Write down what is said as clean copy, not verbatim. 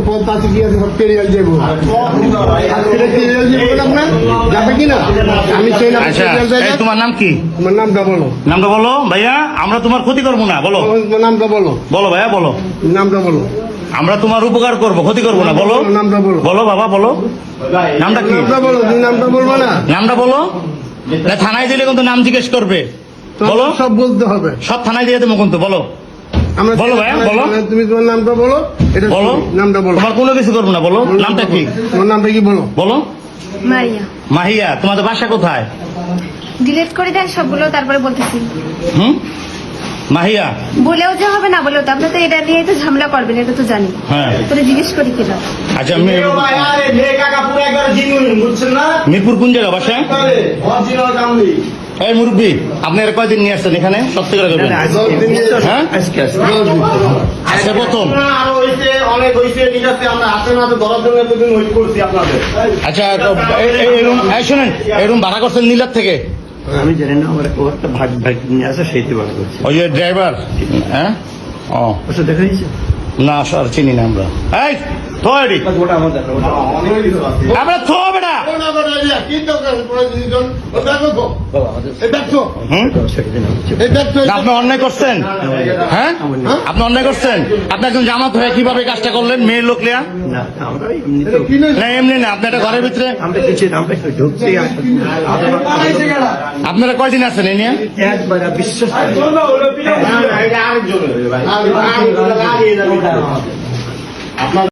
পথ আছে কি আছে সব কেরিয়াল যাবো কেরিয়াল যাবো আপনার যাবে কিনা আমি সেই নাম আচ্ছা এই তোমার নাম কি? তোমার নামটা বলো। নামটা বলো ভাইয়া, আমরা তোমার ক্ষতি করবো না, বলো তোমার নামটা বলো। বলো ভাইয়া বলো, নামটা বলো। আমরা তোমার উপকার করবো, ক্ষতি করবো না, বলো নামটা বলো। বলো বাবা বলো, নামটা কি? নামটা বলো। তুমি নামটা বলবো না? নামটা বলো। না, থানায় দিলে কিন্তু নাম জিজ্ঞেস করবে, বলো সব বলতে হবে, সব থানায় দিয়ে দেবো কিন্তু, বলো আমরা বলো ভাইয়া, বলো। তুমি তোমার নামটা বলো। এটা বলো নামটা বলো। তোমার কোনো কিছু করবো না, বলো নামটা কি? তোমার নামটা কি বলো। বলো মারিয়া। মাহিয়া। তোমাদের বাসা কোথায়? ডিলিট করে দেন সবগুলো, তারপরে বলতেছি। মাহিয়া। বলেও যে হবে না বলেও তো, আপনি তো এটা নিয়ে তো ঝামেলা করবেন, এটা তো জানি। হ্যাঁ তোরে জিজ্ঞেস করি কিনা। আচ্ছা মিরপুর কোন জায়গা বাসা? এই মুরব্বী, আপনি এর কয়দিন নিয়ে আসছেন এখানে? সত্যি করে বলবেন। হ্যাঁ আজকে প্রথম। আচ্ছা শোনেন, এই রুম ভাড়া করছেন নীলার থেকে? আমি জানি না, আমার একটা ভাগ নিয়ে আসে সেইটি ভাড়া করছি। ওই যে ড্রাইভার? হ্যাঁ ও ওটা দেখা দিয়েছে না স্যার, চিনি না আমরা। এই থো এডি ওটা আমার দেখা, ওটা আমরা থো বেটা। আপনি অন্যায় করছেন। হ্যাঁ আপনি অন্যায় করছেন। আপনি একজন জামাত হয়ে কিভাবে কাজটা করলেন মেয়ের লোক লিয়া? না, আমরা এমনিতে না এমনি না, আপনি একটা ঘরের ভিতরে আমরা কিছু আমরা ঢুকছি। আপনারা কয়দিন আছেন এ নিয়ে? একবার বিশ্বাস আপনার